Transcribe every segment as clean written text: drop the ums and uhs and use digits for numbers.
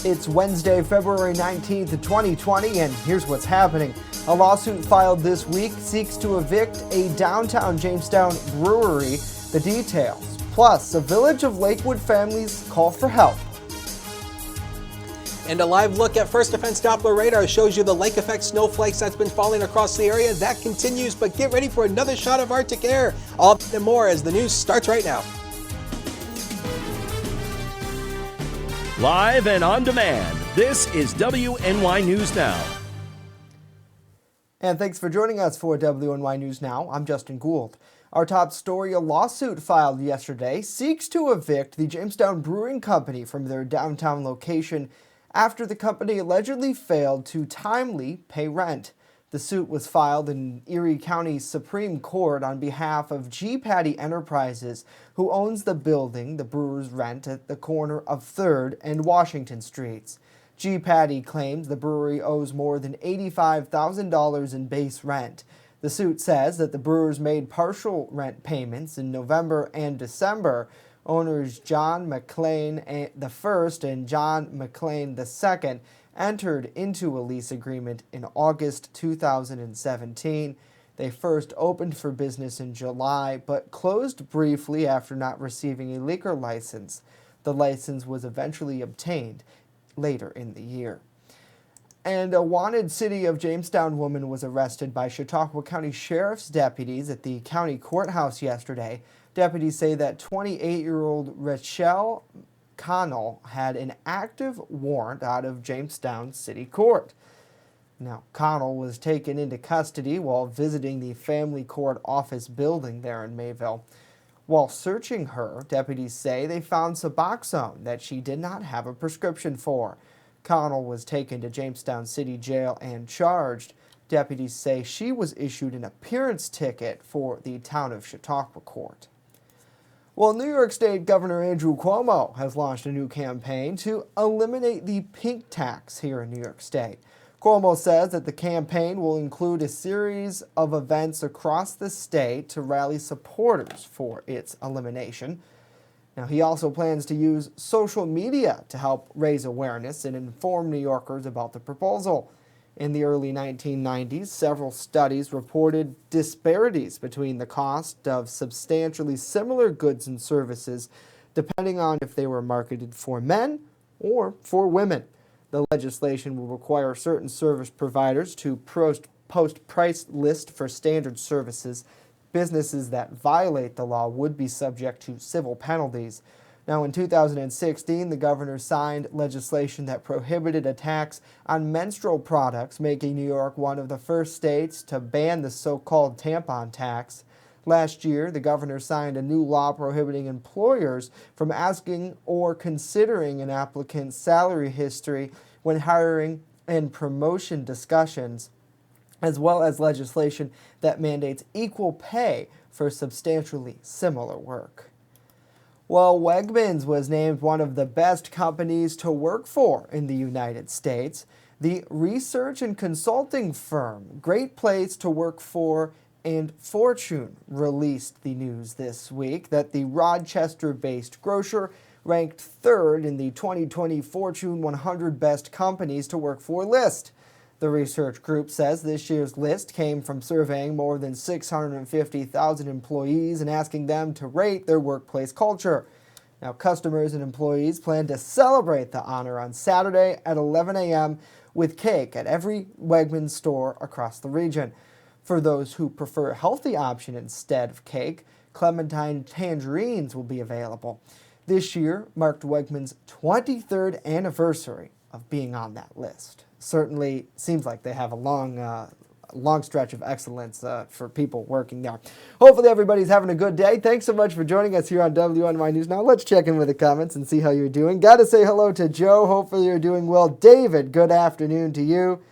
It's Wednesday, February 19th, 2020, and here's what's happening. A lawsuit filed this week seeks to evict a downtown Jamestown brewery. The details. Plus, a Village of Lakewood families call for help. And a live look at First Defense Doppler radar shows you the lake effect snowflakes that's been falling across the area. That continues, but get ready for another shot of Arctic air. All that and more as the news starts right now. Live and on demand, this is WNY News Now. And thanks for joining us for WNY News Now. I'm Justin Gould. Our top story, a lawsuit filed yesterday seeks to evict the Jamestown Brewing Company from their downtown location after the company allegedly failed to timely pay rent. The suit was filed in Erie County Supreme Court on behalf of G. Patty Enterprises, who owns the building the brewers rent at the corner of 3rd and Washington Streets. G. Patty claims the brewery owes more than $85,000 in base rent. The suit says that the brewers made partial rent payments in November and December. Owners John McLean I and John McLean II entered into a lease agreement in August 2017. They first opened for business in July, but closed briefly after not receiving a liquor license. The license was eventually obtained later in the year. And a wanted City of Jamestown woman was arrested by Chautauqua County Sheriff's deputies at the county courthouse yesterday. Deputies say that 28-year-old Rachel Connell had an active warrant out of Jamestown City Court. Now, Connell was taken into custody while visiting the family court office building there in Mayville. While searching her, deputies say they found Suboxone that she did not have a prescription for. Connell was taken to Jamestown City Jail and charged. Deputies say she was issued an appearance ticket for the town of Chautauqua court. Well, New York State Governor Andrew Cuomo has launched a new campaign to eliminate the pink tax here in New York State. Cuomo says that the campaign will include a series of events across the state to rally supporters for its elimination. Now, he also plans to use social media to help raise awareness and inform New Yorkers about the proposal. In the early 1990s, several studies reported disparities between the cost of substantially similar goods and services, depending on if they were marketed for men or for women. The legislation will require certain service providers to post price lists for standard services. Businesses that violate the law would be subject to civil penalties. Now, in 2016, the governor signed legislation that prohibited a tax on menstrual products, making New York one of the first states to ban the so-called tampon tax. Last year, the governor signed a new law prohibiting employers from asking or considering an applicant's salary history when hiring and promotion discussions, as well as legislation that mandates equal pay for substantially similar work. Well, Wegmans was named one of the best companies to work for in the United States. The research and consulting firm Great Place to Work For and Fortune released the news this week that the Rochester-based grocer ranked 3rd in the 2020 Fortune 100 Best Companies to Work For list. The research group says this year's list came from surveying more than 650,000 employees and asking them to rate their workplace culture. Now, customers and employees plan to celebrate the honor on Saturday at 11 a.m. with cake at every Wegmans store across the region. For those who prefer a healthy option instead of cake, clementine tangerines will be available. This year marked Wegmans' 23rd anniversary of being on that list. Certainly seems like they have a long stretch of excellence for people working there. Hopefully everybody's having a good day. Thanks so much for joining us here on WNY News Now. Let's check in with the comments and see how you're doing. Got to say hello to Joe. Hopefully you're doing well. David, good afternoon to you.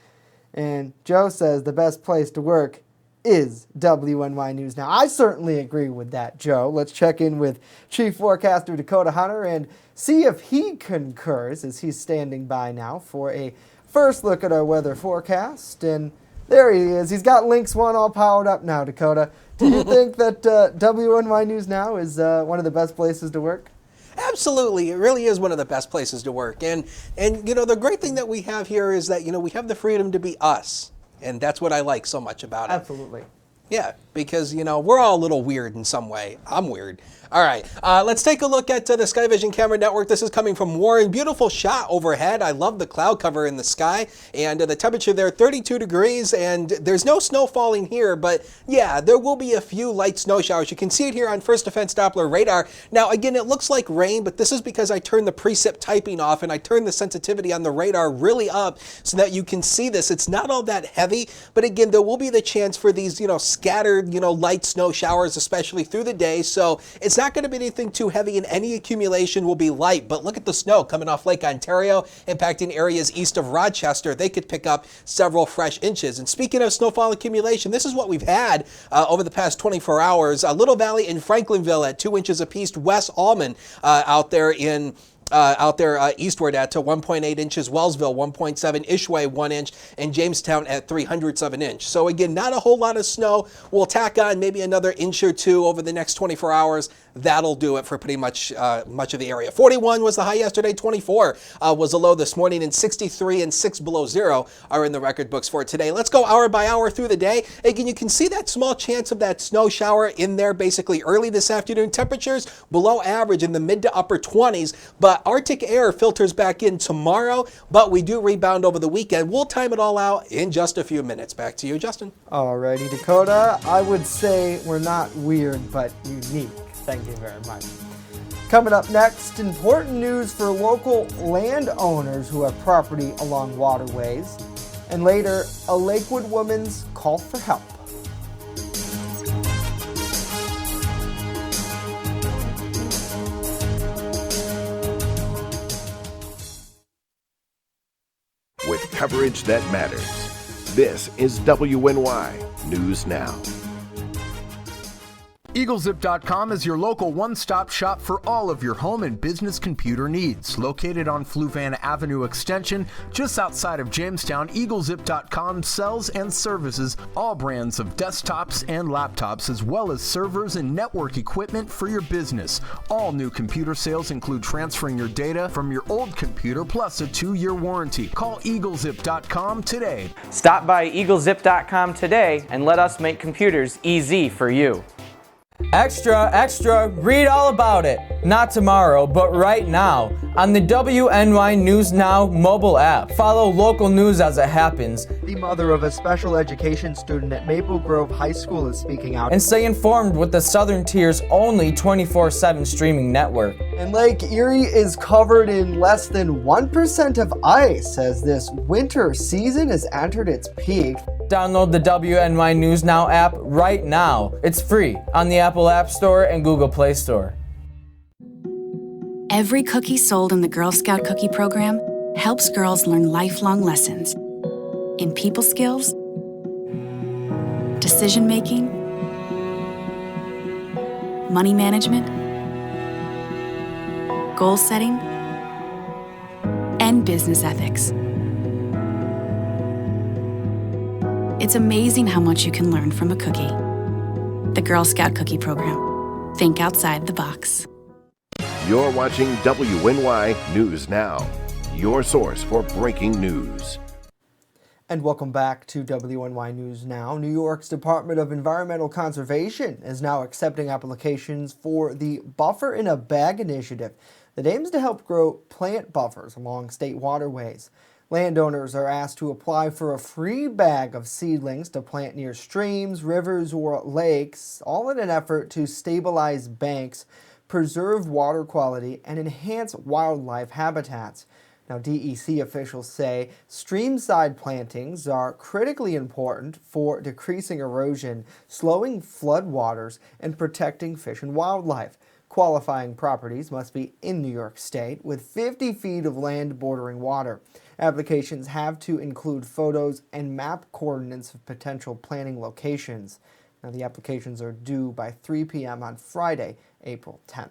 And Joe says the best place to work is WNY News Now. I certainly agree with that, Joe. Let's check in with Chief Forecaster Dakota Hunter and see if he concurs as he's standing by now for a first look at our weather forecast. And there he is. He's got Lynx 1 all powered up now, Dakota. Do you think that WNY News Now is one of the best places to work? Absolutely, it really is one of the best places to work. And the great thing that we have here is that we have the freedom to be us, and that's what I like so much about it. Absolutely. Yeah, because we're all a little weird in some way. I'm weird. All right, let's take a look at the Sky Vision Camera Network. This is coming from Warren. Beautiful shot overhead. I love the cloud cover in the sky, and the temperature there, 32 degrees, and there's no snow falling here, but yeah, there will be a few light snow showers. You can see it here on First Defense Doppler radar. Now, again, it looks like rain, but this is because I turned the precip typing off, and I turned the sensitivity on the radar really up so that you can see this. It's not all that heavy, but again, there will be the chance for these, scattered, light snow showers, especially through the day, so it's not going to be anything too heavy, and any accumulation will be light. But look at the snow coming off Lake Ontario, impacting areas east of Rochester. They could pick up several fresh inches. And speaking of snowfall accumulation, this is what we've had over the past 24 hours. Little Valley and Franklinville at 2 inches apiece. West Almond out there eastward at 1.8 inches, Wellsville 1.7, Ishway 1 inch, and Jamestown at 0.03 of an inch. So again, not a whole lot of snow. We'll tack on maybe another inch or two over the next 24 hours. That'll do it for pretty much much of the area. 41 was the high yesterday, 24 was the low this morning, and 63 and 6 below zero are in the record books for today. Let's go hour by hour through the day. Again, you can see that small chance of that snow shower in there basically early this afternoon. Temperatures below average in the mid to upper 20s, but Arctic air filters back in tomorrow, but we do rebound over the weekend. We'll time it all out in just a few minutes. Back to you, Justin. Alrighty, Dakota. I would say we're not weird, but unique. Thank you very much. Coming up next, important news for local landowners who have property along waterways. And later, a Lakewood woman's call for help. With coverage that matters. This is WNY News Now. EagleZip.com is your local one-stop shop for all of your home and business computer needs. Located on Fluvan Avenue Extension, just outside of Jamestown, EagleZip.com sells and services all brands of desktops and laptops, as well as servers and network equipment for your business. All new computer sales include transferring your data from your old computer, plus a 2-year warranty. Call EagleZip.com today. Stop by EagleZip.com today and let us make computers easy for you. Extra, extra, read all about it. Not tomorrow, but right now on the WNY News Now mobile app. Follow local news as it happens. The mother of a special education student at Maple Grove High School is speaking out. And stay informed with the Southern Tier's only 24/7 streaming network. And Lake Erie is covered in less than 1% of ice as this winter season has entered its peak. Download the WNY News Now app right now. It's free on the Apple App Store and Google Play Store. Every cookie sold in the Girl Scout Cookie Program helps girls learn lifelong lessons in people skills, decision making, money management, goal setting, and business ethics. It's amazing how much you can learn from a cookie. The Girl Scout Cookie Program. Think outside the box. You're watching WNY News Now, your source for breaking news. And welcome back to WNY News Now. New York's Department of Environmental Conservation is now accepting applications for the Buffer in a Bag initiative that aims to help grow plant buffers along state waterways. Landowners are asked to apply for a free bag of seedlings to plant near streams, rivers, or lakes, all in an effort to stabilize banks, preserve water quality, and enhance wildlife habitats. Now, DEC officials say streamside plantings are critically important for decreasing erosion, slowing floodwaters, and protecting fish and wildlife. Qualifying properties must be in New York State with 50 feet of land bordering water. Applications have to include photos and map coordinates of potential planting locations. Now, the applications are due by 3 p.m. on Friday, April 10th.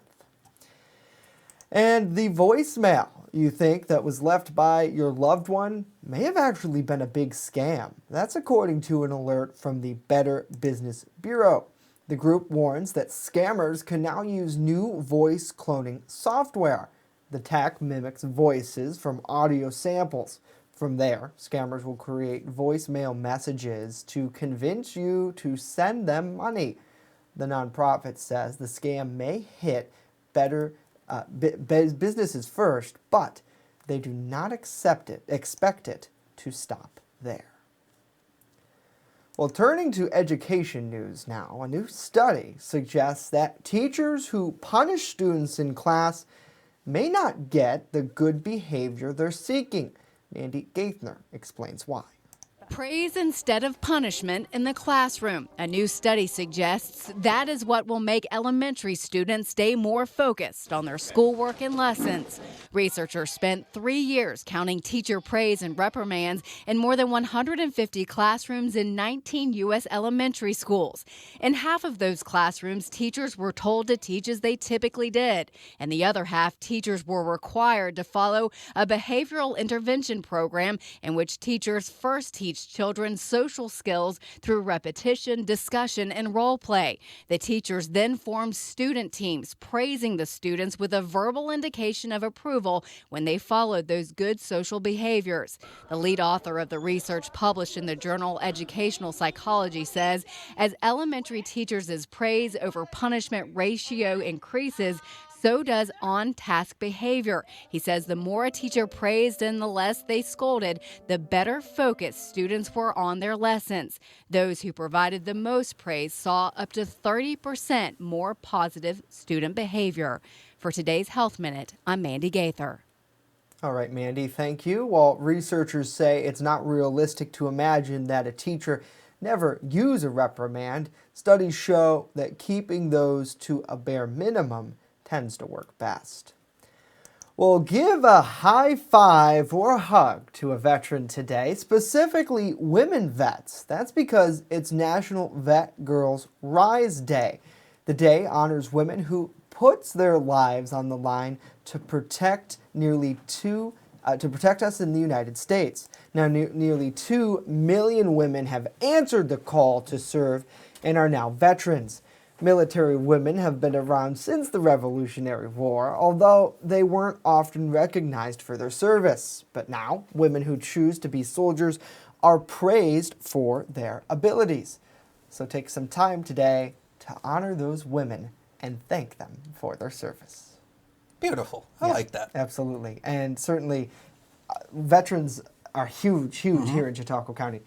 And the voicemail you think that was left by your loved one may have actually been a big scam. That's according to an alert from the Better Business Bureau. The group warns that scammers can now use new voice cloning software. The tech mimics voices from audio samples. From there, scammers will create voicemail messages to convince you to send them money. The nonprofit says the scam may hit businesses first, but they do not expect it to stop there. Well, turning to education news now, a new study suggests that teachers who punish students in class may not get the good behavior they're seeking. Mandy Gaithner explains why. Praise instead of punishment in the classroom. A new study suggests that is what will make elementary students stay more focused on their schoolwork and lessons. Researchers spent 3 years counting teacher praise and reprimands in more than 150 classrooms in 19 U.S. elementary schools. In half of those classrooms, teachers were told to teach as they typically did. In the other half, teachers were required to follow a behavioral intervention program in which teachers first teach children social skills through repetition, discussion, and role play. The teachers then formed student teams, praising the students with a verbal indication of approval when they followed those good social behaviors. The lead author of the research published in the journal Educational Psychology says, as elementary teachers' praise over punishment ratio increases, so does on-task behavior. He says the more a teacher praised and the less they scolded, the better focused students were on their lessons. Those who provided the most praise saw up to 30% more positive student behavior. For today's Health Minute, I'm Mandy Gaither. All right, Mandy, thank you. Well, researchers say it's not realistic to imagine that a teacher never use a reprimand. Studies show that keeping those to a bare minimum tends to work best. Well, give a high five or a hug to a veteran today, specifically women vets. That's because it's National Vet Girls Rise Day. The day honors women who puts their lives on the line to protect us in the United States. Now, nearly 2 million women have answered the call to serve and are now veterans. Military women have been around since the Revolutionary War, although they weren't often recognized for their service. But now, women who choose to be soldiers are praised for their abilities. So take some time today to honor those women and thank them for their service. Beautiful. I like that. Absolutely. And certainly, veterans are huge here in Chautauqua County.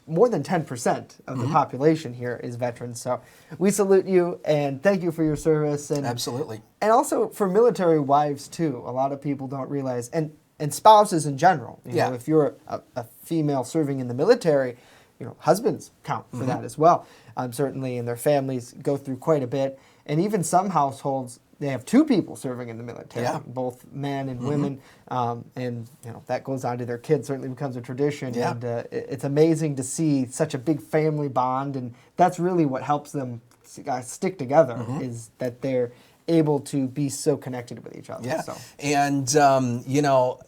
More than 10% of the population here is veterans. So we salute you and thank you for your service. And Absolutely. And also for military wives, too. A lot of people don't realize, and spouses in general. You know, if you're a female serving in the military, you know, husbands count for that as well. Certainly, and their families go through quite a bit. And even some households, they have 2 people serving in the military, both men and women, and you know that goes on to their kids. Certainly becomes a tradition, and it's amazing to see such a big family bond, and that's really what helps them stick together. Is that they're able to be so connected with each other. Yeah, so. and you know,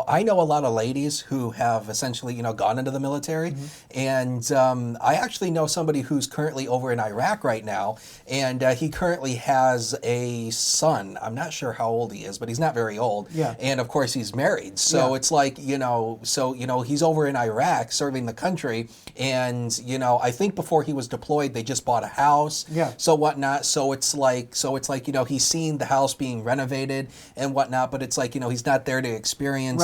I know a lot of ladies who have essentially, gone into the military, and I actually know somebody who's currently over in Iraq right now, and he currently has a son. I'm not sure how old he is, but he's not very old. Yeah. And of course he's married, so it's like, he's over in Iraq serving the country, and I think before he was deployed, they just bought a house. Yeah. So whatnot. So it's like, he's seen the house being renovated and whatnot, but it's like, he's not there to experience,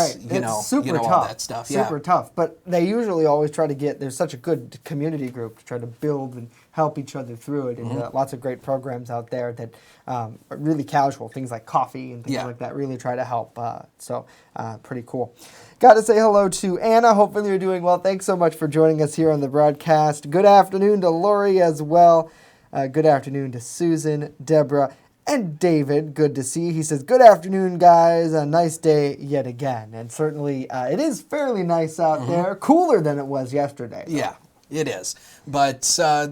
super all tough. that stuff. Super tough. But they usually always try to there's such a good community group to try to build and help each other through it. And lots of great programs out there that are really casual, things like coffee and things like that really try to help. So pretty cool. Got to say hello to Anna. Hopefully you're doing well. Thanks so much for joining us here on the broadcast. Good afternoon to Lori as well. Good afternoon to Susan, Deborah, and David. Good to see you. He says, good afternoon, guys. A nice day yet again. And certainly it is fairly nice out there. Cooler than it was yesterday. Yeah. It is. But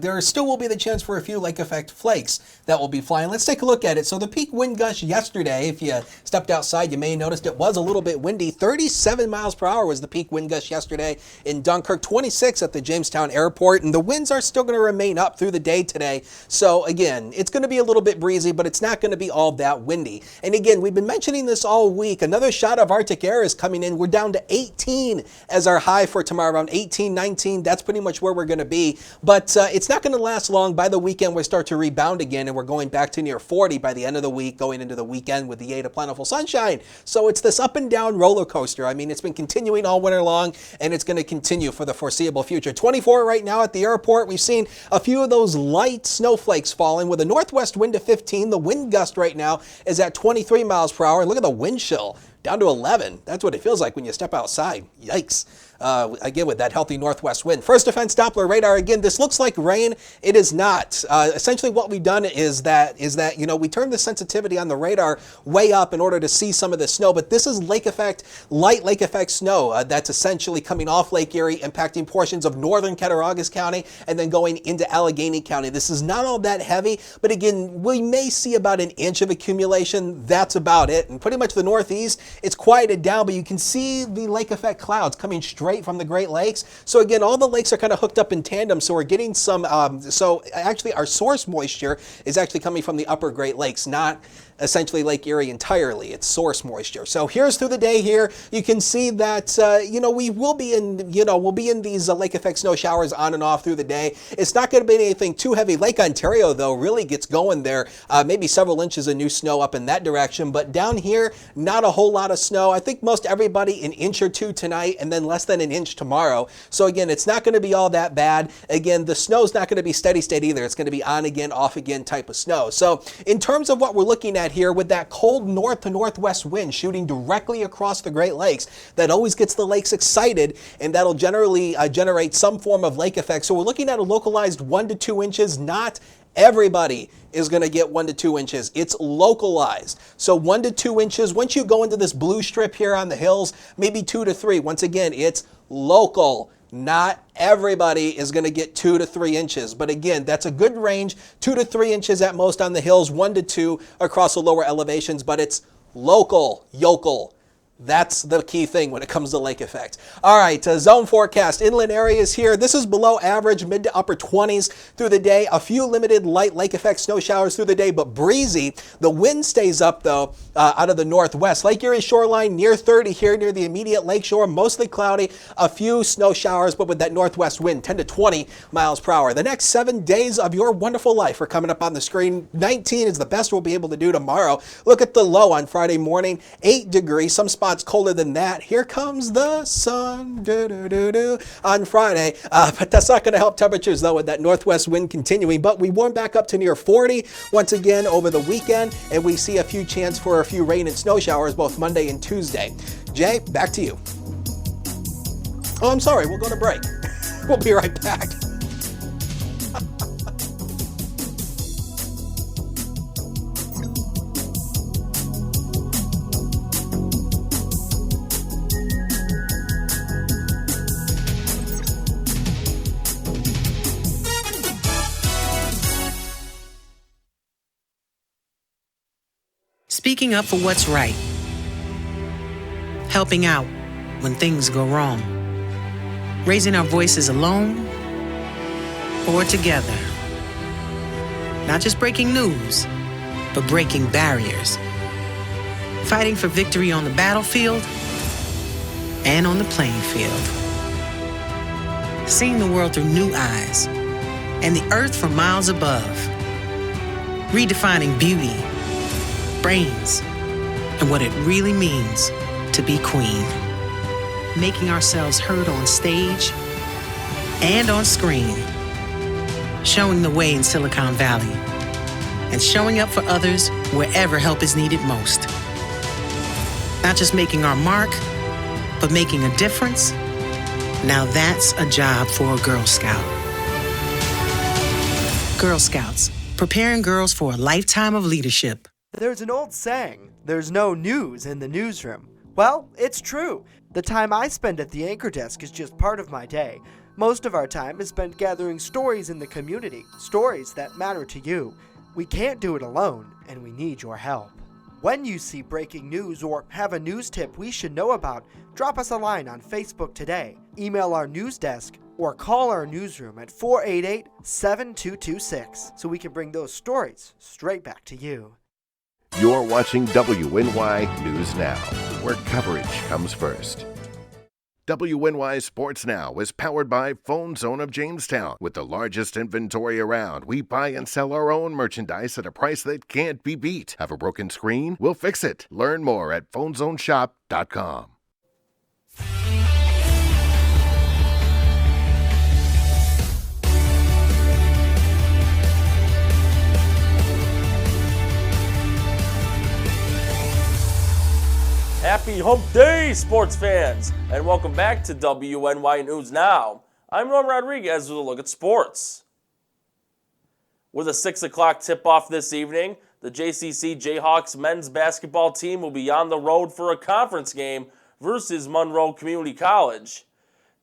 there still will be the chance for a few lake effect flakes that will be flying. Let's take a look at it. So the peak wind gush yesterday, if you stepped outside, you may have noticed it was a little bit windy. 37 miles per hour was the peak wind gush yesterday in Dunkirk, 26 at the Jamestown airport. And the winds are still going to remain up through the day today. So again, it's going to be a little bit breezy, but it's not going to be all that windy. And again, we've been mentioning this all week. Another shot of Arctic air is coming in. We're down to 18 as our high for tomorrow, around 18, 19. That's pretty much where we're going to be. But it's not going to last long. By the weekend, we start to rebound again, and we're going back to near 40 by the end of the week, going into the weekend with the 8 of plentiful sunshine. So it's this up and down roller coaster. I mean, it's been continuing all winter long, and it's going to continue for the foreseeable future. 24 right now at the airport. We've seen a few of those light snowflakes falling with a northwest wind of 15. The wind gust right now is at 23 miles per hour. And look at the wind chill. Down to 11. That's what it feels like when you step outside. Yikes. Again, with that healthy northwest wind. First defense Doppler radar. Again, this looks like rain. It is not. Essentially, what we've done is that we turned the sensitivity on the radar way up in order to see some of the snow. But this is lake effect, light lake effect snow that's essentially coming off Lake Erie, impacting portions of northern Cattaraugus County and then going into Allegheny County. This is not all that heavy, but again, we may see about an inch of accumulation. That's about it. And pretty much the northeast, it's quieted down, but you can see the lake effect clouds coming straight from the Great Lakes. So again, all the lakes are kind of hooked up in tandem. So we're getting some, so actually our source moisture is actually coming from the upper Great Lakes, not essentially Lake Erie entirely. It's source moisture. So here's through the day here. You can see that, we will be in, these lake effect snow showers on and off through the day. It's not going to be anything too heavy. Lake Ontario, though, really gets going there. Maybe several inches of new snow up in that direction. But down here, not a whole lot of snow. I think most everybody an inch or two tonight and then less than an inch tomorrow. So again, it's not going to be all that bad. Again, the snow's not going to be steady state either. It's going to be on again, off again type of snow. So in terms of what we're looking at here with that cold north to northwest wind shooting directly across the Great Lakes, that always gets the lakes excited, and that'll generally generate some form of lake effect. So we're looking at a localized 1 to 2 inches. Not everybody is going to get 1 to 2 inches. It's localized. So 1 to 2 inches. Once you go into this blue strip here on the hills, maybe 2 to 3. Once again, it's local. Not everybody is going to get 2 to 3 inches. But again, that's a good range. 2 to 3 inches at most on the hills, 1 to 2 across the lower elevations. But it's local, yokel. That's the key thing when it comes to lake effect. All right, zone forecast. Inland areas here. This is below average, mid to upper 20s through the day. A few limited light lake effect snow showers through the day, but breezy. The wind stays up, though, out of the northwest. Lake Erie shoreline near 30 here, near the immediate lakeshore. Mostly cloudy. A few snow showers, but with that northwest wind, 10 to 20 miles per hour. The next 7 days of your wonderful life are coming up on the screen. 19 is the best we'll be able to do tomorrow. Look at the low on Friday morning. 8 degrees. Some spots colder than that. Here comes the sun on Friday. But that's not going to help temperatures, though, with that northwest wind continuing. But we warm back up to near 40 once again over the weekend, and we see a few chance for a few rain and snow showers both Monday and Tuesday. Jay, back to you. Oh, I'm sorry. We'll go to break. We'll be right back. Speaking up for what's right. Helping out when things go wrong. Raising our voices alone or together. Not just breaking news, but breaking barriers. Fighting for victory on the battlefield and on the playing field. Seeing the world through new eyes and the earth from miles above. Redefining beauty, brains, and what it really means to be queen. Making ourselves heard on stage and on screen. Showing the way in Silicon Valley. And showing up for others wherever help is needed most. Not just making our mark, but making a difference. Now that's a job for a Girl Scout. Girl Scouts, preparing girls for a lifetime of leadership. There's an old saying, there's no news in the newsroom. Well, it's true. The time I spend at the anchor desk is just part of my day. Most of our time is spent gathering stories in the community, stories that matter to you. We can't do it alone, and we need your help. When you see breaking news or have a news tip we should know about, drop us a line on Facebook today, email our news desk, or call our newsroom at 488-7226 so we can bring those stories straight back to you. You're watching WNY News Now, where coverage comes first. WNY Sports Now is powered by Phone Zone of Jamestown. With the largest inventory around, we buy and sell our own merchandise at a price that can't be beat. Have a broken screen? We'll fix it. Learn more at phonezoneshop.com. Happy Hump Day, sports fans, and welcome back to WNY News Now. I'm Norm Rodriguez with a look at sports. With a 6 o'clock tip-off this evening, the JCC Jayhawks men's basketball team will be on the road for a conference game versus Monroe Community College.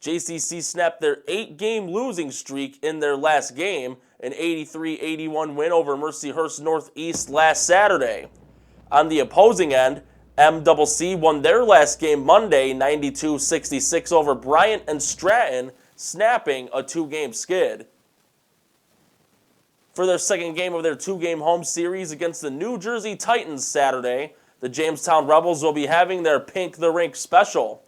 JCC snapped their 8-game losing streak in their last game, an 83-81 win over Mercyhurst Northeast last Saturday. On the opposing end, MCC won their last game Monday, 92-66 over Bryant and Stratton, snapping a 2-game skid. For their second game of their 2-game home series against the New Jersey Titans Saturday, the Jamestown Rebels will be having their Pink the Rink special.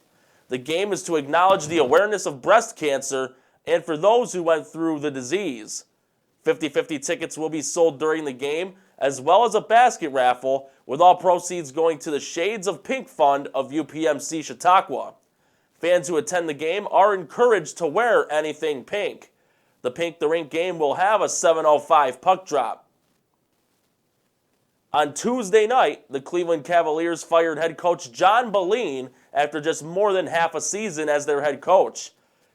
The game is to acknowledge the awareness of breast cancer and for those who went through the disease. 50-50 tickets will be sold during the game, as well as a basket raffle, with all proceeds going to the Shades of Pink Fund of UPMC Chautauqua. Fans who attend the game are encouraged to wear anything pink. The Pink the Rink game will have a 7:05 puck drop. On Tuesday night, the Cleveland Cavaliers fired head coach John Beline after just more than half a season as their head coach.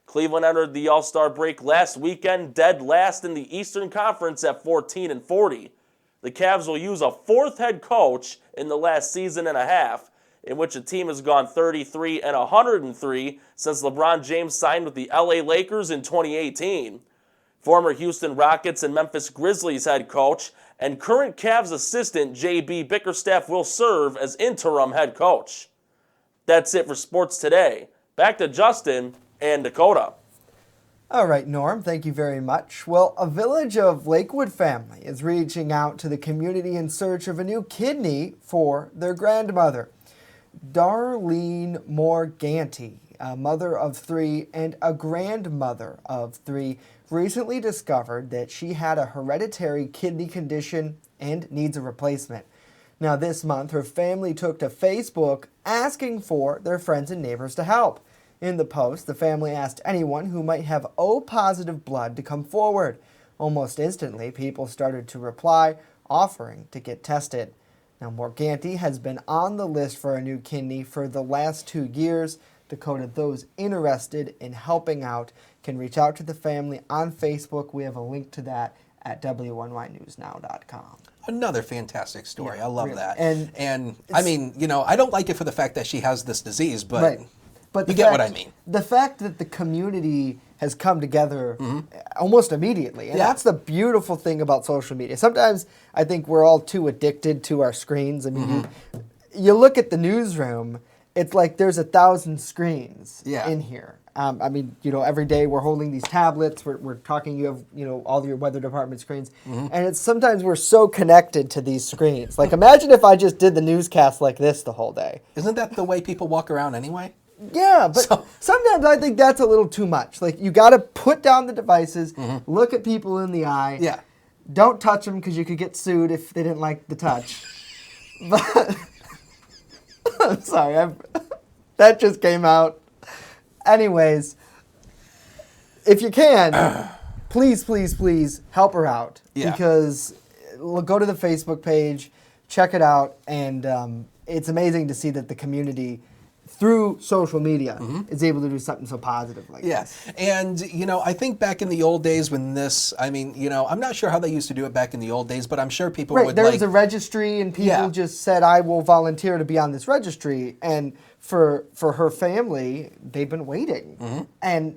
Cleveland entered the All-Star break last weekend dead last in the Eastern Conference at 14-40. The Cavs will use a fourth head coach in the last season and a half, in which the team has gone 33-103 since LeBron James signed with the LA Lakers in 2018. Former Houston Rockets and Memphis Grizzlies head coach and current Cavs assistant J.B. Bickerstaff will serve as interim head coach. That's it for sports today. Back to Justin and Dakota. All right, Norm, thank you very much. Well, a Village of Lakewood family is reaching out to the community in search of a new kidney for their grandmother. Darlene Morganti, a mother of 3 and a grandmother of 3, recently discovered that she had a hereditary kidney condition and needs a replacement. Now, this month, her family took to Facebook asking for their friends and neighbors to help. In the post, the family asked anyone who might have O-positive blood to come forward. Almost instantly, people started to reply, offering to get tested. Now, Morganti has been on the list for a new kidney for the last 2 years. Dakota, those interested in helping out can reach out to the family on Facebook. We have a link to that at WNYNewsNow.com. Another fantastic story. Yeah, I love really. that. And I mean, I don't like it for the fact that she has this disease, but... Right. But you get what I mean. The fact that the community has come together almost immediately. And Yeah. that's the beautiful thing about social media. Sometimes I think we're all too addicted to our screens. I mean, you look at the newsroom, it's like there's 1,000 screens in here. I mean, every day we're holding these tablets, we're talking, you have, all your weather department screens. And it's sometimes we're so connected to these screens. Like, imagine if I just did the newscast like this the whole day. Isn't that the way people walk around anyway? Yeah, but sometimes I think that's a little too much. Like, you got to put down the devices, look at people in the eye. Yeah. Don't touch them because you could get sued if they didn't like the touch. But I'm sorry, that just came out. Anyways, if you can, please, please, please help her out. Yeah. Because go to the Facebook page, check it out, and it's amazing to see that the community, through social media, is able to do something so positive like this. And, I think back in the old days when this, I'm not sure how they used to do it back in the old days, but I'm sure people would there was a registry, and people just said, I will volunteer to be on this registry. And for her family, they've been waiting. And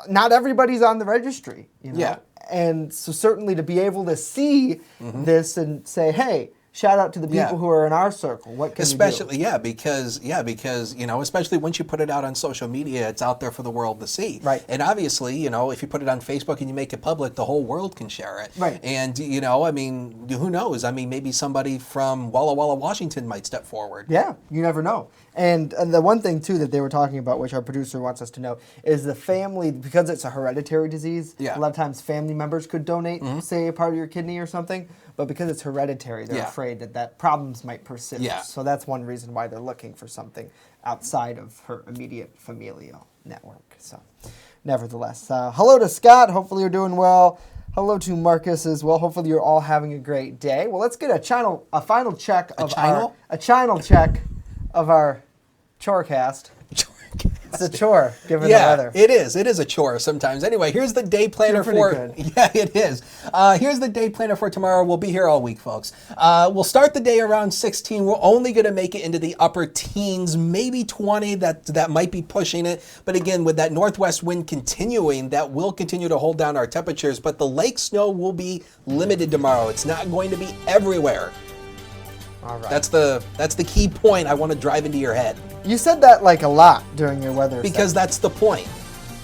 not everybody's on the registry, you know? Yeah. And so certainly to be able to see this and say, hey, shout out to the people who are in our circle. What can Especially, we do? because you know, especially once you put it out on social media, it's out there for the world to see. Right. And obviously, you know, if you put it on Facebook and you make it public, the whole world can share it. Right. And you know, I mean, who knows? I mean, maybe somebody from Walla Walla, Washington might step forward. Yeah, you never know. And the one thing, too, that they were talking about, which our producer wants us to know, is the family, because it's a hereditary disease, a lot of times family members could donate, say, a part of your kidney or something, but because it's hereditary, they're afraid that problems might persist. Yeah. So that's one reason why they're looking for something outside of her immediate familial network. So, nevertheless, hello to Scott. Hopefully you're doing well. Hello to Marcus as well. Hopefully you're all having a great day. Well, let's get a final check of our chorecast. It's a chore, given the weather. It is. It is a chore sometimes. Anyway, here's the day planner for. Good. Yeah, it is. Here's the day planner for tomorrow. We'll be here all week, folks. We'll start the day around 16. We're only going to make it into the upper teens, maybe 20. That might be pushing it. But again, with that northwest wind continuing, that will continue to hold down our temperatures. But the lake snow will be limited tomorrow. It's not going to be everywhere. All right. That's the key point I want to drive into your head. You said that like a lot during your weather Because segment. that's the point.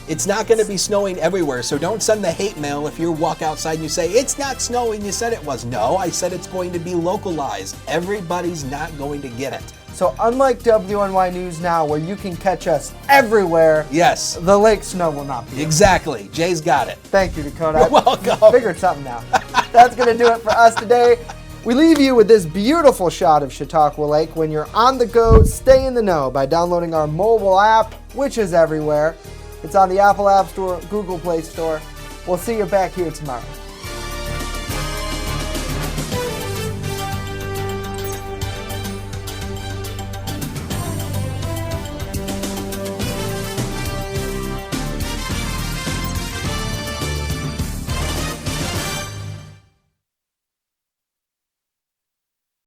It's not going to be snowing everywhere, so don't send the hate mail if you walk outside and you say, it's not snowing, you said it was. No, I said it's going to be localized. Everybody's not going to get it. So unlike WNY News Now, where you can catch us everywhere, Yes. the lake snow will not be. Exactly. Jay's got it. Thank you, Dakota. You're welcome. I figured something out. That's going to do it for us today. We leave you with this beautiful shot of Chautauqua Lake. When you're on the go, stay in the know by downloading our mobile app, which is everywhere. It's on the Apple App Store, Google Play Store. We'll see you back here tomorrow.